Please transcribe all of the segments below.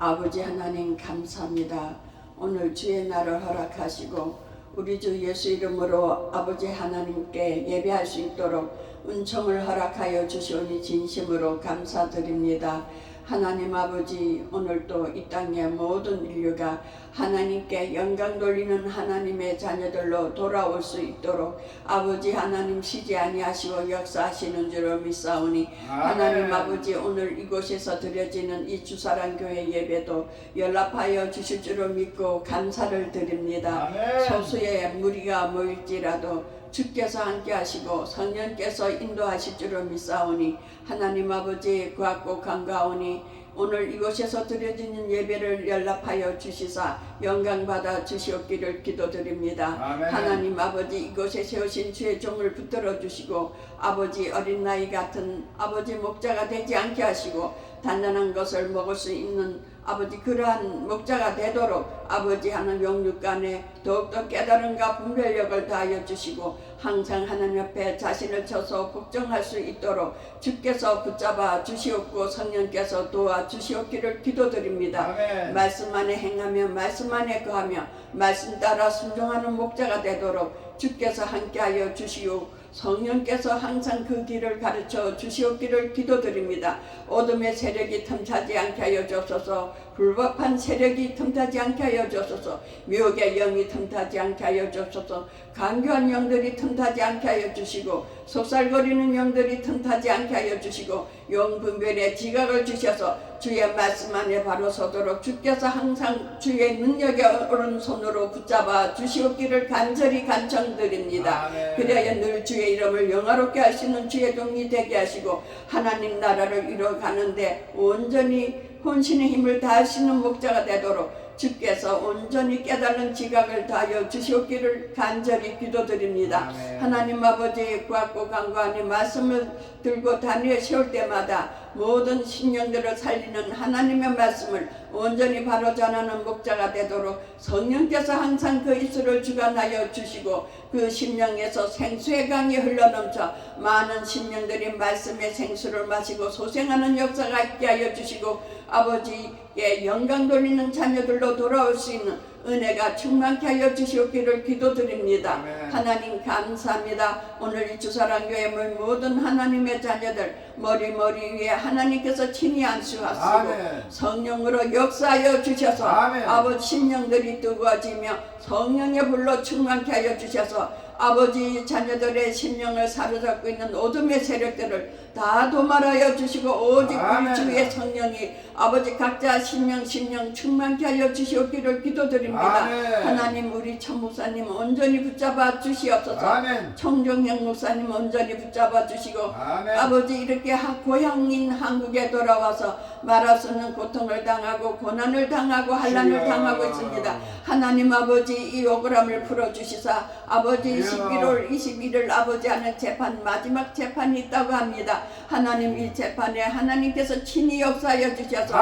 아버지 하나님 감사합니다. 오늘 주의 날을 허락하시고 우리 주 예수 이름으로 아버지 하나님께 예배할 수 있도록 은총을 허락하여 주시오니 진심으로 감사드립니다. 하나님 아버지, 오늘도 이 땅의 모든 인류가 하나님께 영광 돌리는 하나님의 자녀들로 돌아올 수 있도록 아버지 하나님 쉬지 아니하시고 역사하시는 줄로 믿사오니 하나님 아버지, 오늘 이곳에서 드려지는 이 주사랑교회 예배도 연락하여 주실 줄로 믿고 감사를 드립니다. 소수의 무리가 모일지라도 주께서 함께 하시고 성령께서 인도하실 줄을 믿사오니 하나님 아버지 구하고 간과하오니 오늘 이곳에서 드려지는 예배를 연락하여 주시사 영광받아 주시옵기를 기도드립니다. 하나님 아버지, 이곳에 세우신 주의 종을 붙들어 주시고 아버지 어린 나이 같은 아버지 목자가 되지 않게 하시고 단단한 것을 먹을 수 있는 아버지 그러한 목자가 되도록 아버지 하는 영육간에 더욱더 깨달음과 분별력을 다하여 주시고 항상 하나님 앞에 자신을 쳐서 복종할 수 있도록 주께서 붙잡아 주시옵고 성령께서 도와 주시옵기를 기도드립니다. 말씀 안에 행하며 말씀 안에 거하며 말씀 따라 순종하는 목자가 되도록 주께서 함께하여 주시오. 성령께서 항상 그 길을 가르쳐 주시옵기를 기도드립니다. 어둠의 세력이 틈타지 않게 하여 주옵소서. 불법한 세력이 틈타지 않게 하여 주옵소서. 미혹의 영이 틈타지 않게 하여 주옵소서. 간교한 영들이 틈타지 않게 하여 주시고 속살거리는 영들이 틈타지 않게 하여 주시고 영분별의 지각을 주셔서 주의 말씀 안에 바로 서도록 주께서 항상 주의 능력의 오른손으로 붙잡아 주시옵기를 간절히 간청드립니다. 그래야 늘 주의 이름을 영화롭게 하시는 주의 종이 되게 하시고 하나님 나라를 이뤄가는데 온전히 혼신의 힘을 다하시는 목자가 되도록 주께서 온전히 깨달은 지각을 다하여 주시옵기를 간절히 기도드립니다. 하나님 아버지 구하고 간구하니 말씀을 들고 다니에 세울 때마다 모든 심령들을 살리는 하나님의 말씀을 온전히 바로 전하는 목자가 되도록 성령께서 항상 그 입술을 주관하여 주시고 그 심령에서 생수의 강이 흘러넘쳐 많은 심령들이 말씀의 생수를 마시고 소생하는 역사가 있게 하여 주시고 아버지의 영광 돌리는 자녀들로 돌아올 수 있는 은혜가 충만케 하여 주시옵기를 기도드립니다. 하나님 감사합니다. 오늘 이 주사랑교회 모든 하나님의 자녀들 머리 위에 하나님께서 친히 안수하시고 성령으로 역사하여 주셔서 아버지 심령들이 뜨거워지며 성령의 불로 충만케 하여 주셔서 아버지 자녀들의 심령을 사로잡고 있는 어둠의 세력들을 다 도말하여 주시고 오직 우리 주의 성령이 아버지 각자 심령 충만케 하여 주시옵기를 기도드립니다. 하나님 우리 천 목사님 온전히 붙잡아 주시옵소서. 청정형 목사님 온전히 붙잡아 주시고 아버지 이렇게 고향인 한국에 돌아와서 말할 수 없는 고통을 당하고 고난을 당하고 환난을 당하고 있습니다. 하나님 아버지 이 억울함을 풀어주시사 아버지 11월 21일 아버지 하는 재판 마지막 재판이 있다고 합니다. 하나님 이 재판에 하나님께서 친히 역사하여 주셔서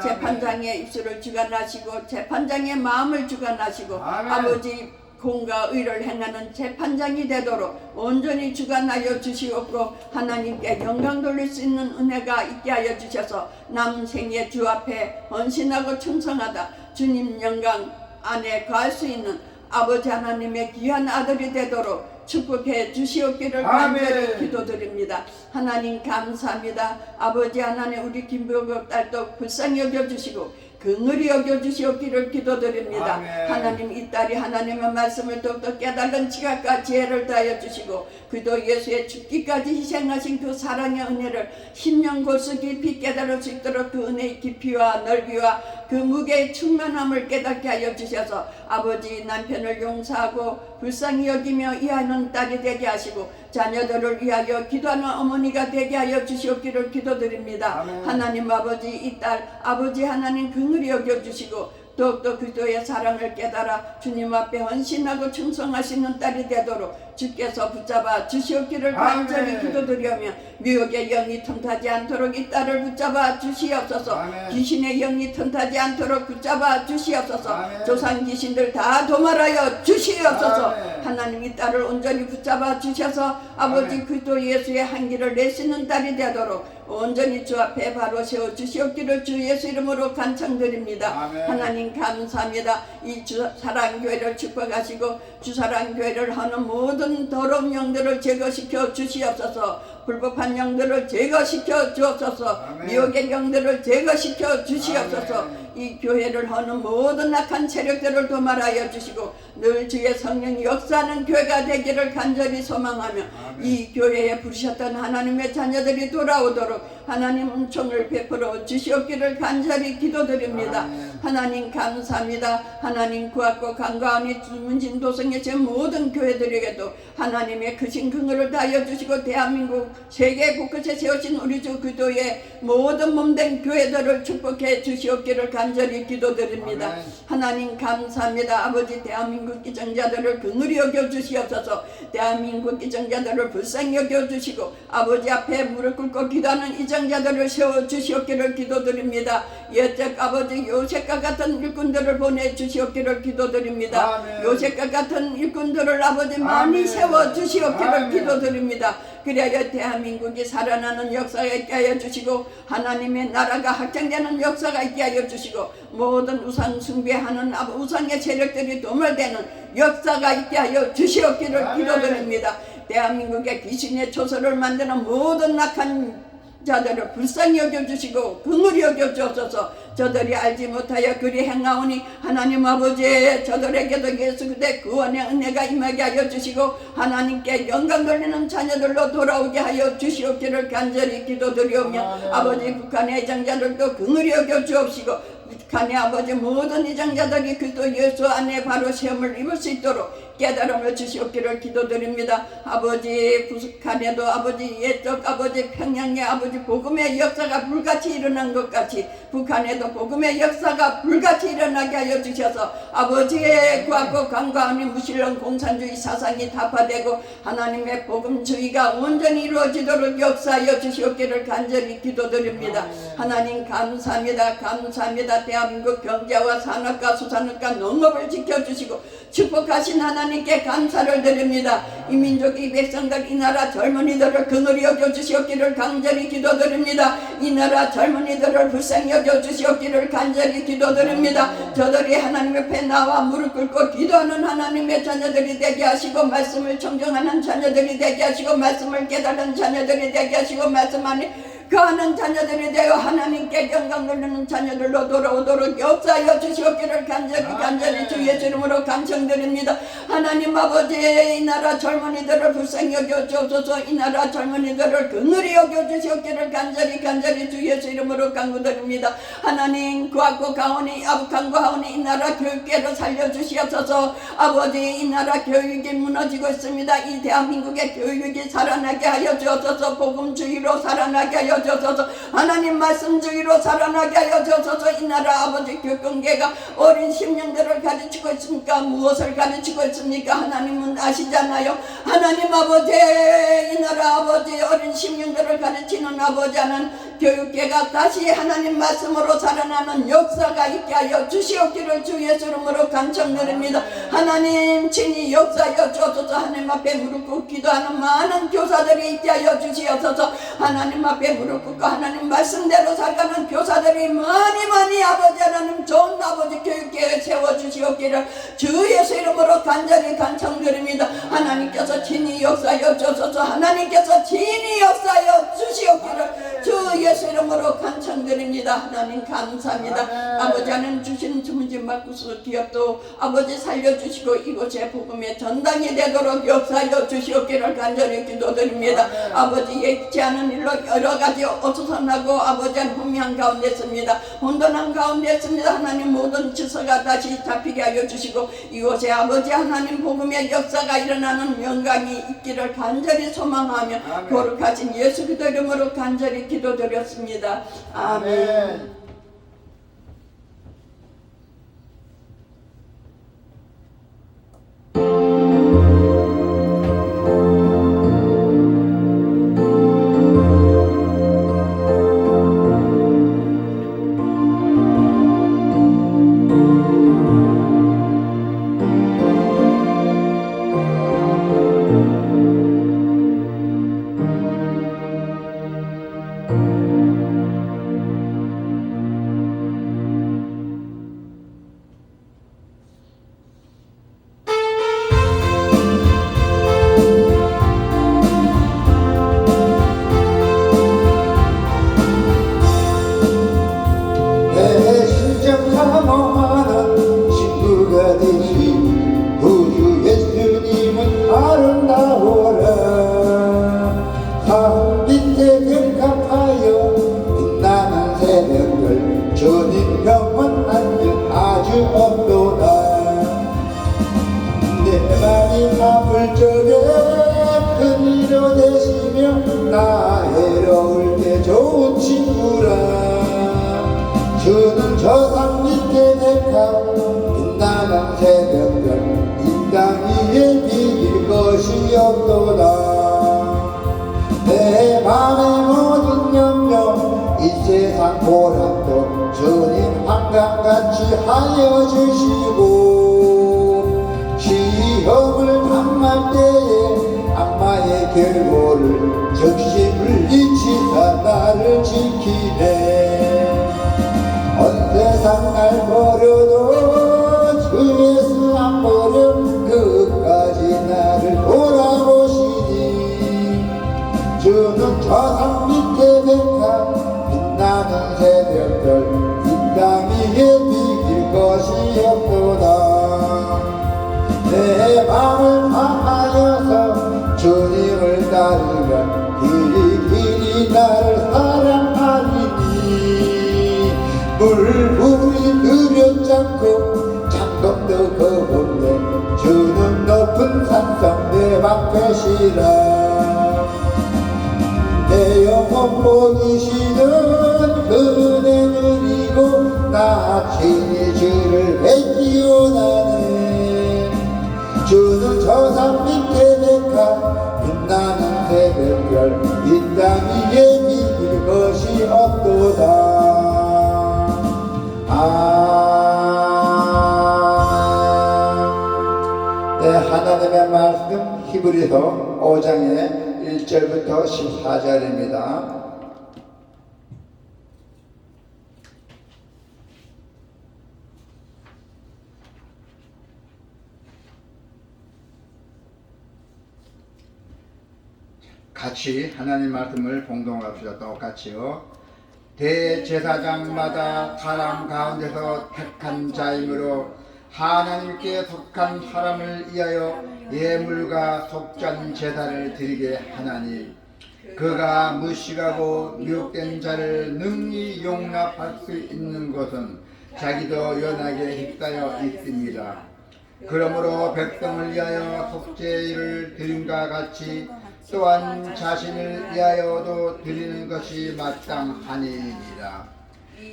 재판장의 입술을 주관하시고 재판장의 마음을 주관하시고 아버지 공과 의를 행하는 재판장이 되도록 온전히 주관하여 주시옵고 하나님께 영광 돌릴 수 있는 은혜가 있게 하여 주셔서 남은 생에 주 앞에 헌신하고 충성하다 주님 영광 안에 거할 수 있는 아버지 하나님의 귀한 아들이 되도록 축복해 주시옵기를 간절히 기도드립니다. 하나님 감사합니다. 아버지 하나님 우리 김병국 딸도 불쌍히 여겨주시고 긍휼히 여겨주시옵기를 기도드립니다. 하나님 이 딸이 하나님의 말씀을 더욱더 깨달은 지각과 지혜를 다하여 주시고 그도 예수의 죽기까지 희생하신 그 사랑의 은혜를 심령 골수 깊이 깨달을 수 있도록 그 은혜의 깊이와 넓이와 그 무게의 충만함을 깨닫게 하여 주셔서 아버지 남편을 용서하고 불쌍히 여기며 이해하는 딸이 되게 하시고 자녀들을 위하여 기도하는 어머니가 되게 하여 주시옵기를 기도드립니다. 하나님 아버지 이 딸 아버지 하나님 긍휼히 여겨주시고 더욱더 그리스도의 사랑을 깨달아 주님 앞에 헌신하고 충성하시는 딸이 되도록 주께서 붙잡아 주시옵기를 간절히 기도드리며 미혹의 영이 틈타지 않도록 이 딸을 붙잡아 주시옵소서. 귀신의 영이 틈타지 않도록 붙잡아 주시옵소서. 조상 귀신들 다 도말하여 주시옵소서. 하나님 이 딸을 온전히 붙잡아 주셔서 아버지 그리스도 예수의 한기를 내시는 딸이 되도록 온전히 주 앞에 바로 세워 주시옵기를 주 예수 이름으로 간청드립니다. 아멘. 하나님 감사합니다. 이 주사랑교회를 축복하시고 주사랑교회를 하는 모든 더러운 영들을 제거시켜 주시옵소서. 불법한 영들을 제거시켜 주옵소서. 아멘. 미혹의 영들을 제거시켜 주시옵소서. 아멘. 이 교회를 하는 모든 악한 세력들을 도말하여 주시고 늘 주의 성령이 역사하는 교회가 되기를 간절히 소망하며 아멘. 이 교회에 부르셨던 하나님의 자녀들이 돌아오도록 하나님 은총을 베풀어 주시옵기를 간절히 기도드립니다. 아멘. 하나님 감사합니다. 하나님 구하고 간과하니 주문진 도성의 제 모든 교회들에게도 하나님의 크신 긍휼을 다하여 주시고 대한민국 세계 곳곳에 세우신 우리 주 그리스도의 모든 몸된 교회들을 축복해 주시옵기를 간절히 기도드립니다. 아멘. 하나님 감사합니다. 아버지 대한민국 기정자들을 긍휼히 여겨 주시옵소서. 대한민국 기정자들을 불쌍히 여겨 주시고 아버지 앞에 무릎 꿇고 기도하는 이정자들을 세워 주시옵기를 기도드립니다. 옛적 아버지 요셉과 같은 일꾼들을 보내 주시옵기를 기도드립니다. 아멘. 요셉과 같은 일꾼들을 아버지 많이 아멘. 세워 주시옵기를 아멘. 기도드립니다. 그래야 대한민국이 살아나는 역사가 있게 하여 주시고 하나님의 나라가 확장되는 역사가 있게 하여 주시고 모든 우상 숭배하는 우상의 세력들이 도멸되는 역사가 있게 하여 주시옵기를 아멘. 기도드립니다. 대한민국의 귀신의 초소를 만드는 모든 악한 자들을 불쌍히 여겨주시고 긍휼히 여겨주옵소서. 저들이 알지 못하여 그리 행하오니 하나님 아버지 저들에게도 예수 그대 구원의 은혜가 임하게 하여 주시고 하나님께 영광 돌리는 자녀들로 돌아오게 하여 주시옵기를 간절히 기도드리오며 아버지 북한의 이장자들도 긍휼히 여겨주옵시고 북한의 아버지 모든 이장자들이 그리스도 예수 안에 바로 시험을 입을 수 있도록 깨달음을 주시옵기를 기도드립니다. 아버지 북한에도 아버지 옛적 아버지 평양의 아버지 복음의 역사가 불같이 일어난 것 같이 북한에도 복음의 역사가 불같이 일어나게 하여 주셔서 아버지의 구하고 간과하니 무신론 공산주의 사상이 타파되고 하나님의 복음주의가 온전히 이루어지도록 역사하여 주시옵기를 간절히 기도드립니다. 하나님 감사합니다. 감사합니다. 대한민국 경제와 산업과 수산업과 농업을 지켜주시고 축복하신 하나님께 감사를 드립니다. 이 민족 이 백성들 이 나라 젊은이들을 긍휼히 여겨주시옵기를 간절히 기도드립니다. 이 나라 젊은이들을 불쌍히 여겨주시옵기를 간절히 기도드립니다. 저들이 하나님 앞에 나와 무릎 꿇고 기도하는 하나님의 자녀들이 되게 하시고 말씀을 청정하는 자녀들이 되게 하시고 말씀을 깨달은 자녀들이 되게 하시고 말씀 안에 거하는 자녀들이 되어 하나님께 영광 돌리는 자녀들로 돌아오도록 역사하여 주시옵기를 간절히 주 예수 이름으로 간청드립니다. 하나님 아버지 이 나라 젊은이들을 불쌍히 여겨주옵소서. 이 나라 젊은이들을 긍휼히 여겨주시옵기를 간절히 주 예수 이름으로 간구드립니다. 하나님 구하고 가오니 간구하오니 이 나라 교육계를 살려주시옵소서. 아버지 이 나라 교육이 무너지고 있습니다. 이 대한민국의 교육이 살아나게 하여 주옵소서. 복음주의로 살아나게 하여 주옵소서. 하나님 말씀주의로 살아나게 하여 주옵소서. 이 나라 아버지 교권계가 어린 심령들을 가르치고 있습니까? 무엇을 가르치고 있습니까? 하나님은 아시잖아요. 하나님 아버지 이 나라 아버지 어린 심령들을 가르치는 아버지 하는 교육계가 다시 하나님 말씀으로 살아나는 역사가 있게 하여 주시옵기를 주 예수 이름으로 간청드립니다. 하나님 친히 역사하여 주옵소서. 하나님 앞에 무릎 꿇고 기도하는 많은 교사들이 있게 하여 주시옵소서. 하나님 앞에 무릎 꿇고 하나님 말씀대로 살아가는 교사들이 많이 아버지 하나님 좋은 아버지 교육계획 세워주시옵기를 주 예수 이름으로 간절히 간청드립니다. 하나님께서 친히 역사하여 주옵소서. 하나님께서 친히 역사하여 주시옵기를 주 예수 이름으로 간청드립니다. 하나님 감사합니다. 아버지 하나님 주신 주문진 말구수 기업도 아버지 살려주시고 이곳의 복음의 전당이 되도록 역사하여 주시옵기를 간절히 기도드립니다. 아버지 예기치 않은 일로 여러가지 어수선하고 아버지 혼미한 가운데 있습니다. 혼돈한 가운데 있습니다. 하나님 모든 질서가 다시 잡히게 하여 주시고 이곳에 아버지 하나님 복음의 역사가 일어나는 영광이 있기를 간절히 소망하며 거룩하신 예수 그리스도 이름으로 간절히 기도드렸습니다. 아멘. 영원한 일 아주 없도다. 내 맘이 아플 적에 큰 위로 되시며 나 해로울 때 좋은 친구라. 주는 저 산 밑에 백합 빛나는 새벽별 이 땅 위에 비길 것이 없도다. 내 맘의 모든 염려 이 세상 보람도 주님 한강같이 하여 주시고 시험을 당할 때에 악마의 결고를 즉시 물리치사 나를 지키네. 온 세상 날 버려도 주 예수 안 버려 끝까지 나를 돌아보시니. 주는 저 산 밑에 백합 빛나는 새벽별 이 땅 위에 비길 것이 없도다. 내 맘을 다하여서 주님을 따르면 길이 나를 사랑하리니. 물불이 두렵잖고 잠깐도 겁없네. 주는 높은 산성 내 방패시라. 내 영혼 보이시는 은혜 누리고 나 친히 주를 뵙기 원하네. 주는 저 산 밑에 백합 빛나는 새벽별 이 땅 위에 비길 것이 없도다. 네, 하나님의 말씀 히브리서 5장의 1절부터 14절입니다. 같이 하나님 말씀을 봉독합시다. 똑같이요. 대제사장마다 사람 가운데서 택한 자이므로 하나님께 속한 사람을 위하여 예물과 속전 제사를 드리게 하나니 그가 무식하고 미혹된 자를 능히 용납할 수 있는 것은 자기도 연하게 휩싸여 있습니다. 그러므로 백성을 위하여 속죄를 드림과 같이 또한 자신을 위하여도 드리는 것이 마땅하니라.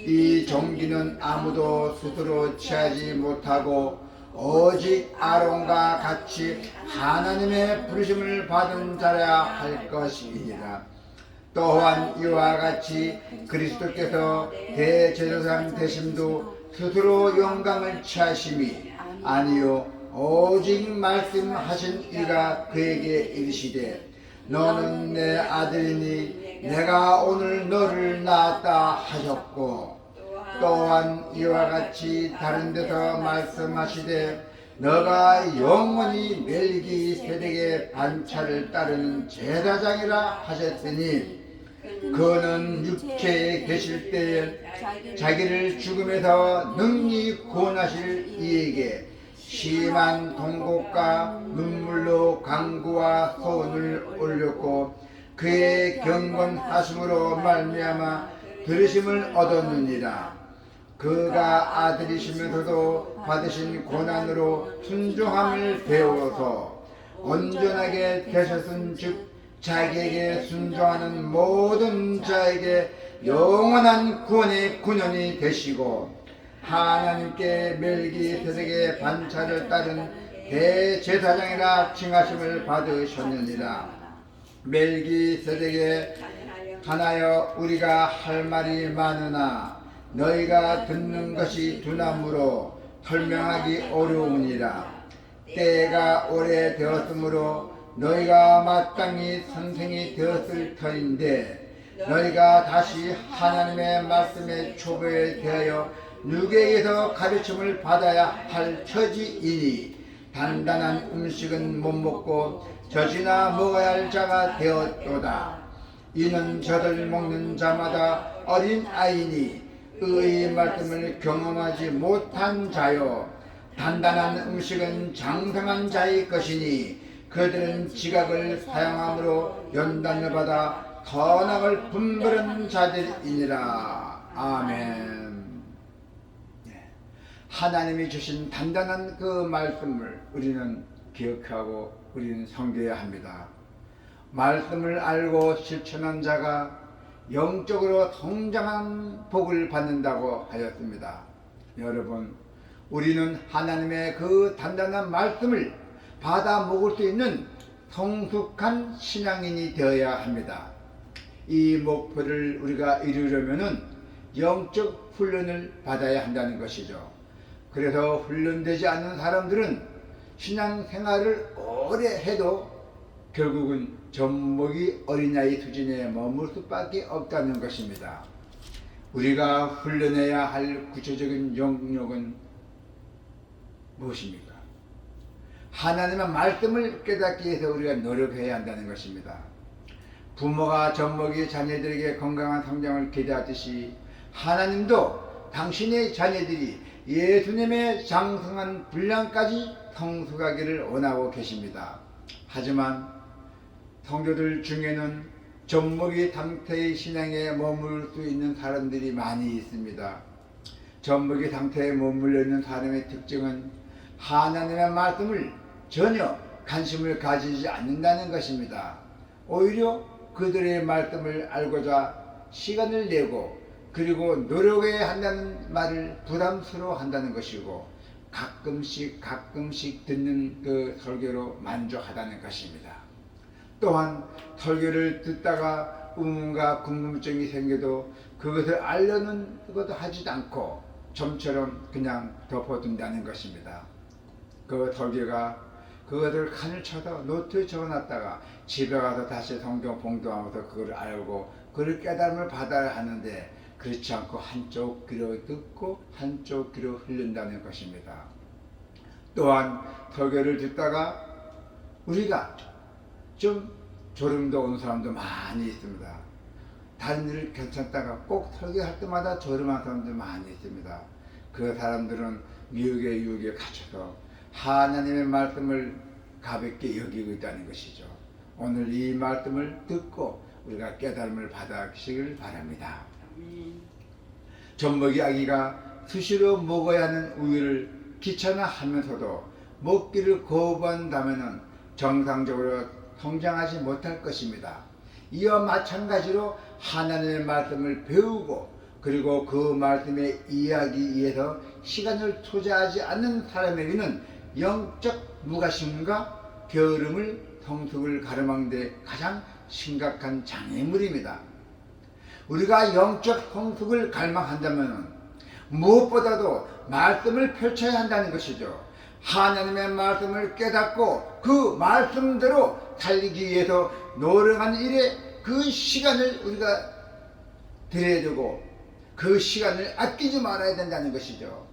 이 종기는 아무도 스스로 취하지 못하고 오직 아론과 같이 하나님의 부르심을 받은 자라 할 것이니라. 또한 이와 같이 그리스도께서 대제사장 되심도 스스로 영광을 취하심이 아니요 오직 말씀하신 이가 그에게 이르시되 너는 내 아들이니 내가 오늘 너를 낳았다 하셨고 또한 이와 같이 다른 데서 말씀하시되 너가 영원히 멜기세덱의 반차를 따르는 제사장이라 하셨으니 그는 육체에 계실 때에 자기를 죽음에서 능히 구원하실 이에게 심한 통곡과 눈물로 강구와 소원을 올렸고 그의 경건하심으로 말미암아 들으심을 얻었느니라. 그가 아들이시면서도 받으신 고난으로 순종함을 배워서 온전하게 되셨은즉 자기에게 순종하는 모든 자에게 영원한 구원의 군원이 되시고 하나님께 멜기세덱의 반차를 따른 대제사장이라 칭하심을 받으셨느니라. 멜기세덱에 관하여 우리가 할 말이 많으나 너희가 듣는 것이 두나무로 설명하기 어려우니라. 때가 오래되었으므로 너희가 마땅히 선생이 되었을 터인데 너희가 다시 하나님의 말씀의 초보에 대하여 누구에게서 가르침을 받아야 할 처지이니 단단한 음식은 못 먹고 젖이나 먹어야 할 자가 되었도다. 이는 젖을 먹는 자마다 어린 아이니 의의 말씀을 경험하지 못한 자요 단단한 음식은 장성한 자의 것이니 그들은 지각을 사용함으로 연단을 받아 선악을 분별하는 자들이니라. 아멘. 하나님이 주신 단단한 그 말씀을 우리는 기억하고 우리는 섬겨야 합니다. 말씀을 알고 실천한 자가 영적으로 성장한 복을 받는다고 하였습니다. 여러분, 우리는 하나님의 그 단단한 말씀을 받아 먹을 수 있는 성숙한 신앙인이 되어야 합니다. 이 목표를 우리가 이루려면은 영적 훈련을 받아야 한다는 것이죠. 그래서 훈련되지 않는 사람들은 신앙생활을 오래 해도 결국은 젖먹이 어린아이 수준에 머물 수밖에 없다는 것입니다. 우리가 훈련해야 할 구체적인 영역은 무엇입니까? 하나님의 말씀을 깨닫기 위해서 우리가 노력해야 한다는 것입니다. 부모가 젖먹이 자녀들에게 건강한 성장을 기대하듯이 하나님도 당신의 자녀들이 예수님의 장성한 분량까지 성숙하기를 원하고 계십니다. 하지만 성도들 중에는 젖먹이 상태의 신앙에 머물 수 있는 사람들이 많이 있습니다. 젖먹이 상태에 머물러 있는 사람의 특징은 하나님의 말씀을 전혀 관심을 가지지 않는다는 것입니다. 오히려 그들의 말씀을 알고자 시간을 내고 그리고 노력해야 한다는 말을 부담스러워 한다는 것이고 가끔씩 듣는 그 설교로 만족하다는 것입니다. 또한 설교를 듣다가 의문과 궁금증이 생겨도 그것을 알려는 것도 하지도 않고 좀처럼 그냥 덮어둔다는 것입니다. 그 설교가 그것을 칸을 쳐서 노트에 적어놨다가 집에 가서 다시 성경 봉독하면서 그걸 알고 그를 깨달음을 받아야 하는데 그렇지 않고 한쪽 귀로 듣고 한쪽 귀로 흘린다는 것입니다. 또한 설교를 듣다가 우리가 좀 졸음도 오는 사람도 많이 있습니다. 다른 일 괜찮다가 꼭 설교할 때마다 졸음하는 사람도 많이 있습니다. 그 사람들은 유혹에 갇혀서 하나님의 말씀을 가볍게 여기고 있다는 것이죠. 오늘 이 말씀을 듣고 우리가 깨달음을 받아가시길 바랍니다. 젖먹이 아기가 수시로 먹어야 하는 우유를 귀찮아하면서도 먹기를 거부한다면 정상적으로 성장하지 못할 것입니다. 이와 마찬가지로 하나님의 말씀을 배우고 그리고 그 말씀에 이해하기 위해서 시간을 투자하지 않는 사람에게는 영적 무관심과 게으름을 성숙을 가름하는 데 가장 심각한 장애물입니다. 우리가 영적 성숙을 갈망한다면 무엇보다도 말씀을 펼쳐야 한다는 것이죠. 하나님의 말씀을 깨닫고 그 말씀대로 살기 위해서 노력하는 일에 그 시간을 우리가 들여야 되고 그 시간을 아끼지 말아야 된다는 것이죠.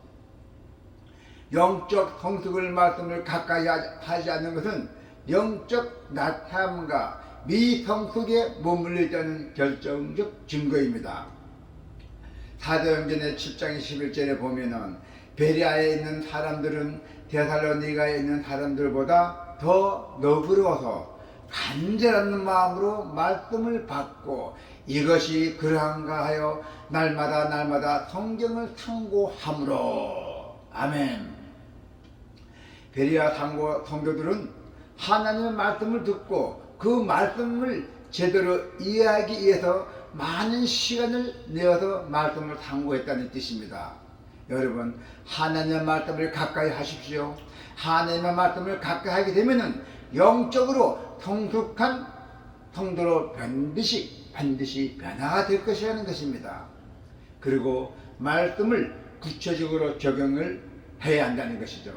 영적 성숙을 말씀을 가까이 하지 않는 것은 영적 나태함과 미성숙에 머물러 있다는 결정적 증거입니다. 사도행전의 7장 11절에 보면은 베레아에 있는 사람들은 데살로니가에 있는 사람들보다 더 너그러워서 간절한 마음으로 말씀을 받고 이것이 그러한가 하여 날마다 성경을 상고함으로. 아멘. 베레아 성도들은 하나님의 말씀을 듣고 그 말씀을 제대로 이해하기 위해서 많은 시간을 내어서 말씀을 상고했다는 뜻입니다. 여러분, 하나님의 말씀을 가까이 하십시오. 하나님의 말씀을 가까이 하게 되면은 영적으로 성숙한 성도로 반드시 변화가 될 것이라는 것입니다. 그리고 말씀을 구체적으로 적용을 해야 한다는 것이죠.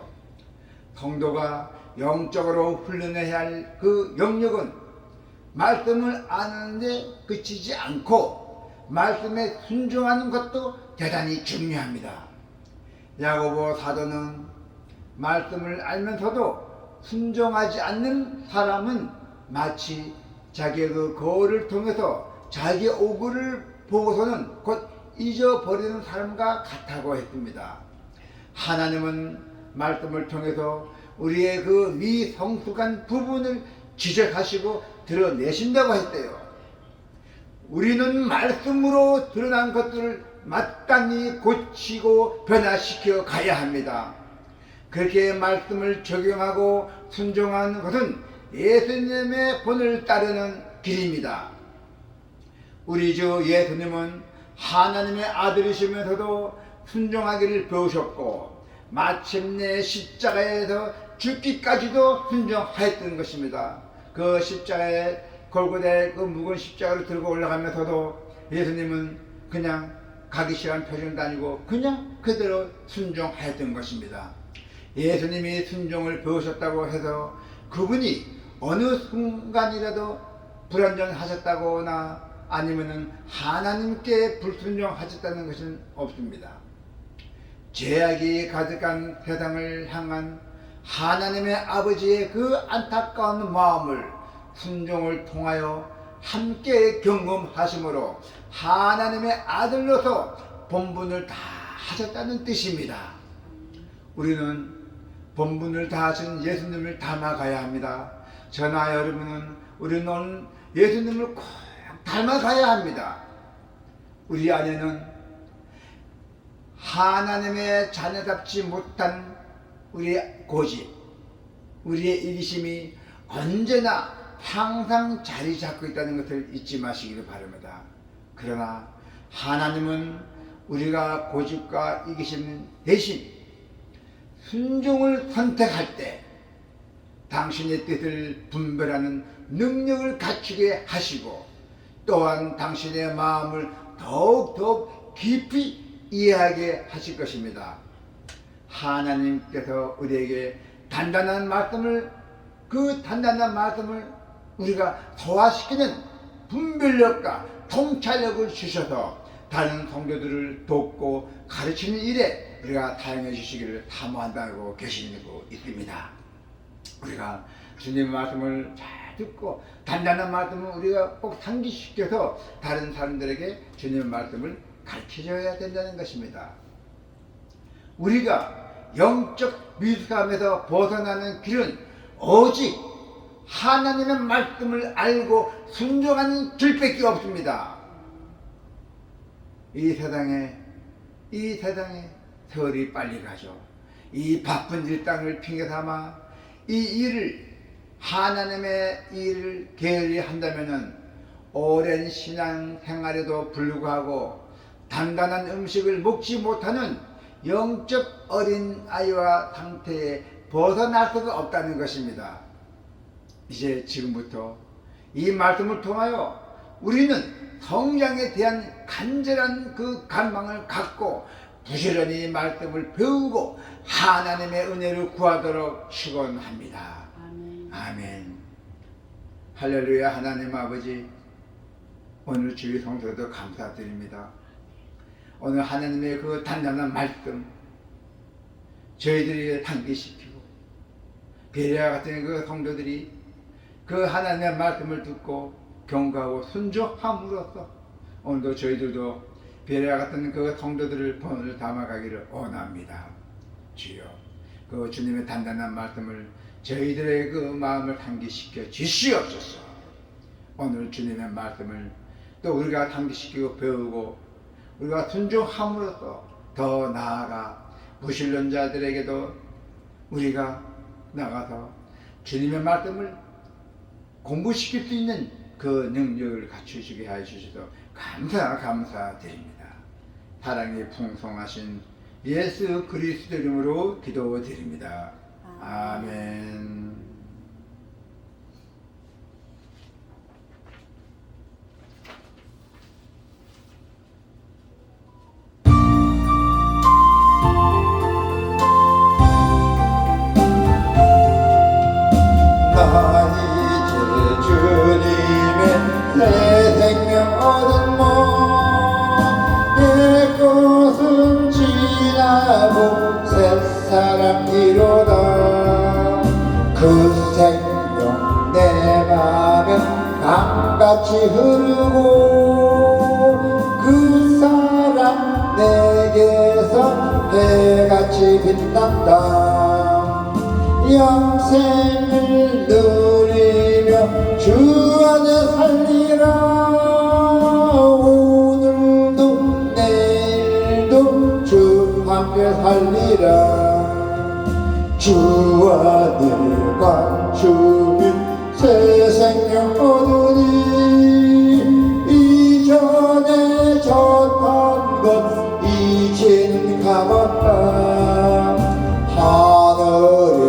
성도가 영적으로 훈련해야 할 그 영역은 말씀을 아는데 그치지 않고 말씀에 순종하는 것도 대단히 중요합니다. 야고보 사도는 말씀을 알면서도 순종하지 않는 사람은 마치 자기의 그 거울을 통해서 자기의 얼굴을 보고서는 곧 잊어버리는 사람과 같다고 했습니다. 하나님은 말씀을 통해서 우리의 그 미성숙한 부분을 지적하시고 드러내신다고 했대요. 우리는 말씀으로 드러난 것들을 마땅히 고치고 변화시켜 가야 합니다. 그렇게 말씀을 적용하고 순종하는 것은 예수님의 본을 따르는 길입니다. 우리 주 예수님은 하나님의 아들이시면서도 순종하기를 배우셨고 마침내 십자가에서 죽기까지도 순종하였던 것입니다. 그 십자가에 골고다의 그 무거운 십자가를 들고 올라가면서도 예수님은 그냥 가기 싫은 표정도 아니고 그냥 그대로 순종하였던 것입니다. 예수님이 순종을 배우셨다고 해서 그분이 어느 순간이라도 불완전하셨다거나 아니면은 하나님께 불순종하셨다는 것은 없습니다. 죄악이 가득한 세상을 향한 하나님의 아버지의 그 안타까운 마음을 순종을 통하여 함께 경험하심으로 하나님의 아들로서 본분을 다 하셨다는 뜻입니다. 우리는 본분을 다 하신 예수님을 닮아가야 합니다. 저나 여러분은 우리는 예수님을 꼭 닮아가야 합니다. 우리 안에는 하나님의 자녀답지 못한 우리의 고집, 우리의 이기심이 언제나 항상 자리 잡고 있다는 것을 잊지 마시기를 바랍니다. 그러나 하나님은 우리가 고집과 이기심 대신 순종을 선택할 때 당신의 뜻을 분별하는 능력을 갖추게 하시고 또한 당신의 마음을 더욱 깊이 이해하게 하실 것입니다. 하나님께서 우리에게 단단한 말씀을 우리가 소화시키는 분별력과 통찰력을 주셔서 다른 성도들을 돕고 가르치는 일에 우리가 사용해 주시기를 사모한다고 계시고 있습니다. 우리가 주님의 말씀을 잘 듣고 단단한 말씀을 우리가 꼭 상기시켜서 다른 사람들에게 주님의 말씀을 가르쳐줘야 된다는 것입니다. 우리가 영적 미숙함에서 벗어나는 길은 오직 하나님의 말씀을 알고 순종하는 길밖에 없습니다. 이 세상에 세월이 빨리 가죠. 이 바쁜 일당을 핑계 삼아 하나님의 일을 게을리 한다면은 오랜 신앙 생활에도 불구하고 단단한 음식을 먹지 못하는 영적 어린 아이와 상태에 벗어날 수가 없다는 것입니다. 이제 지금부터 이 말씀을 통하여 우리는 성장에 대한 간절한 그 갈망을 갖고 부지런히 말씀을 배우고 하나님의 은혜를 구하도록 축원합니다. 아멘. 할렐루야. 하나님 아버지, 오늘 주의 성도도 감사드립니다. 오늘 하나님의 그 단단한 말씀 저희들이 상기시키고 베레아 같은 그 성도들이 그 하나님의 말씀을 듣고 경고하고 순종함으로써 오늘도 저희들도 베레아 같은 그 성도들을 본을 담아가기를 원합니다. 주여, 그 주님의 단단한 말씀을 저희들의 그 마음을 상기시켜 주시옵소서. 오늘 주님의 말씀을 또 우리가 상기시키고 배우고 우리가 순종함으로써 더 나아가 무신론자들에게도 우리가 나가서 주님의 말씀을 공부시킬 수 있는 그 능력을 갖추시게 해주셔서 감사드립니다. 사랑이 풍성하신 예수 그리스도 이름으로 기도드립니다. 아멘. 그 생명 내 맘에 강같이 흐르고 그 사랑 내게서 해같이 빛난다. 영생을 누리며 주 안에 살리라. 오늘도 내일도 살리라. 주와 늘 감추면 새 생명 얻으니 이전에 졌던 것 이젠 가봤다. 하늘의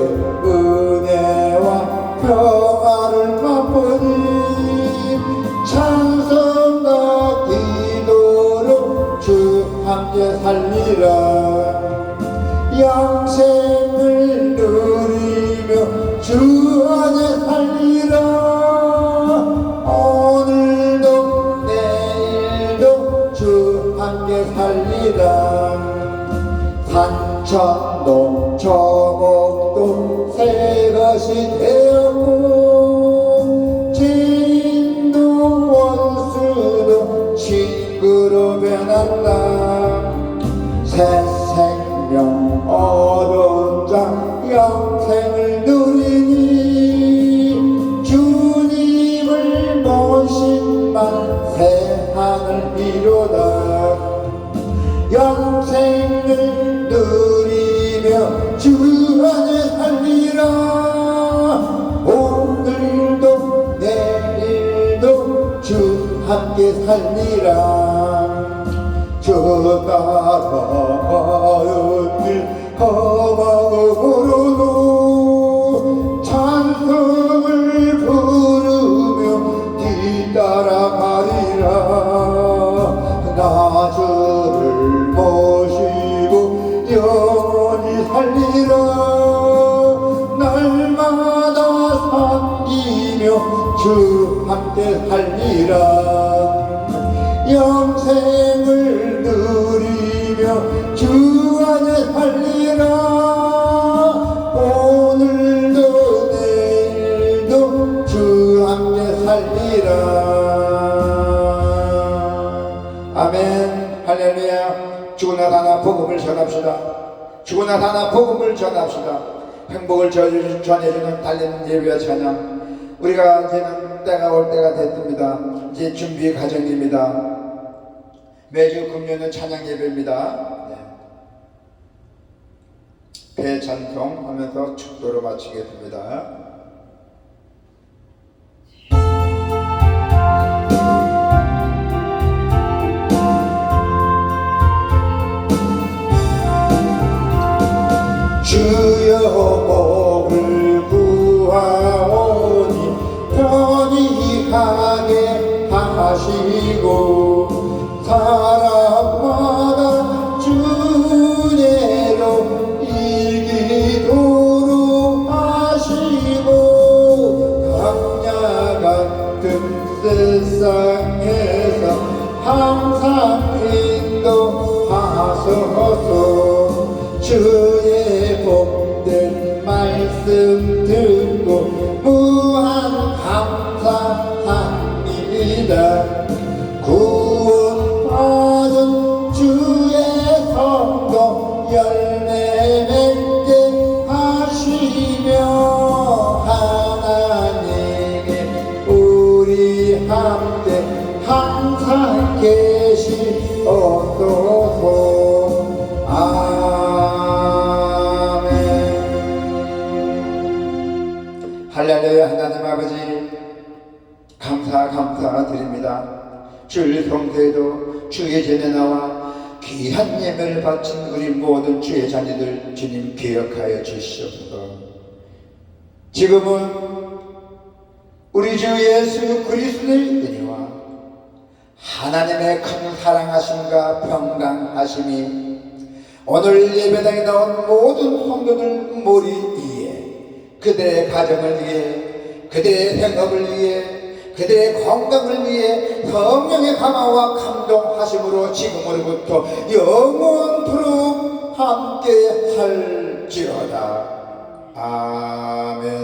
은혜와 평화를 맛보니 찬송과 기도로 주 함께 살리라. 영생을 누리며 주 안에 살리라. 오늘도 내일도 주 함께 살리라. 산천도 저목도 새 것이 되었고 진도 원수도 친구로 변한다. 새 생명 얻은 자 영생을 누리니 주님을 모신만 새 하늘 이루다. 영생을 누리며 주 안에 살리라. 오늘도 내일도 주 함께 살리라. 주 따라가는 길 험하고로도 찬송을 부르며 뒤따라가리라. 나 주를 모시고 영원히 살리라. 날마다 섬기며 주 함께 살리라. 영생을 누리며 주 안에 살리라. 오늘도 내일도 주 함께 살리라. 아멘. 할렐루야. 죽으나 사나 복음을 전합시다. 죽으나 사나 복음을 전합시다. 행복을 전해주는 달리는 예배와 찬양. 우리가 이제는 때가 올 때가 됐습니다. 이제 준비 과정입니다. 매주 금요일은 찬양 예배입니다. 대찬송 하면서 축도로 마치겠습니다. 주여 목을 구하오니 편히 가게 하시고 사람마다 주내로 이기도록 하시고 강야 같은 세상에서 항상 인도하소서. 주의 복된 말씀 듣고 무한 감사합니다. 구원받은 주의 성도 열매 맺게 하시며 하나님의 우리 함께 항상 계시옵소서. 할렐루야. 하나님 아버지 감사드립니다. 주일 성도에도 주의 전에 나와 귀한 예배를 바친 우리 모든 주의 자녀들 주님 기억하여 주시옵소서. 지금은 우리 주 예수 그리스도의 은혜와 하나님의 큰 사랑하심과 평강하심이 오늘 예배당에 나온 모든 성도들 머리 위에 그들의 가정을 위해 그들의 생업을 위해 그들의 건강을 위해 성령의 감화와 감동하심으로 지금으로부터 영원토록 함께 할지어다. 아멘.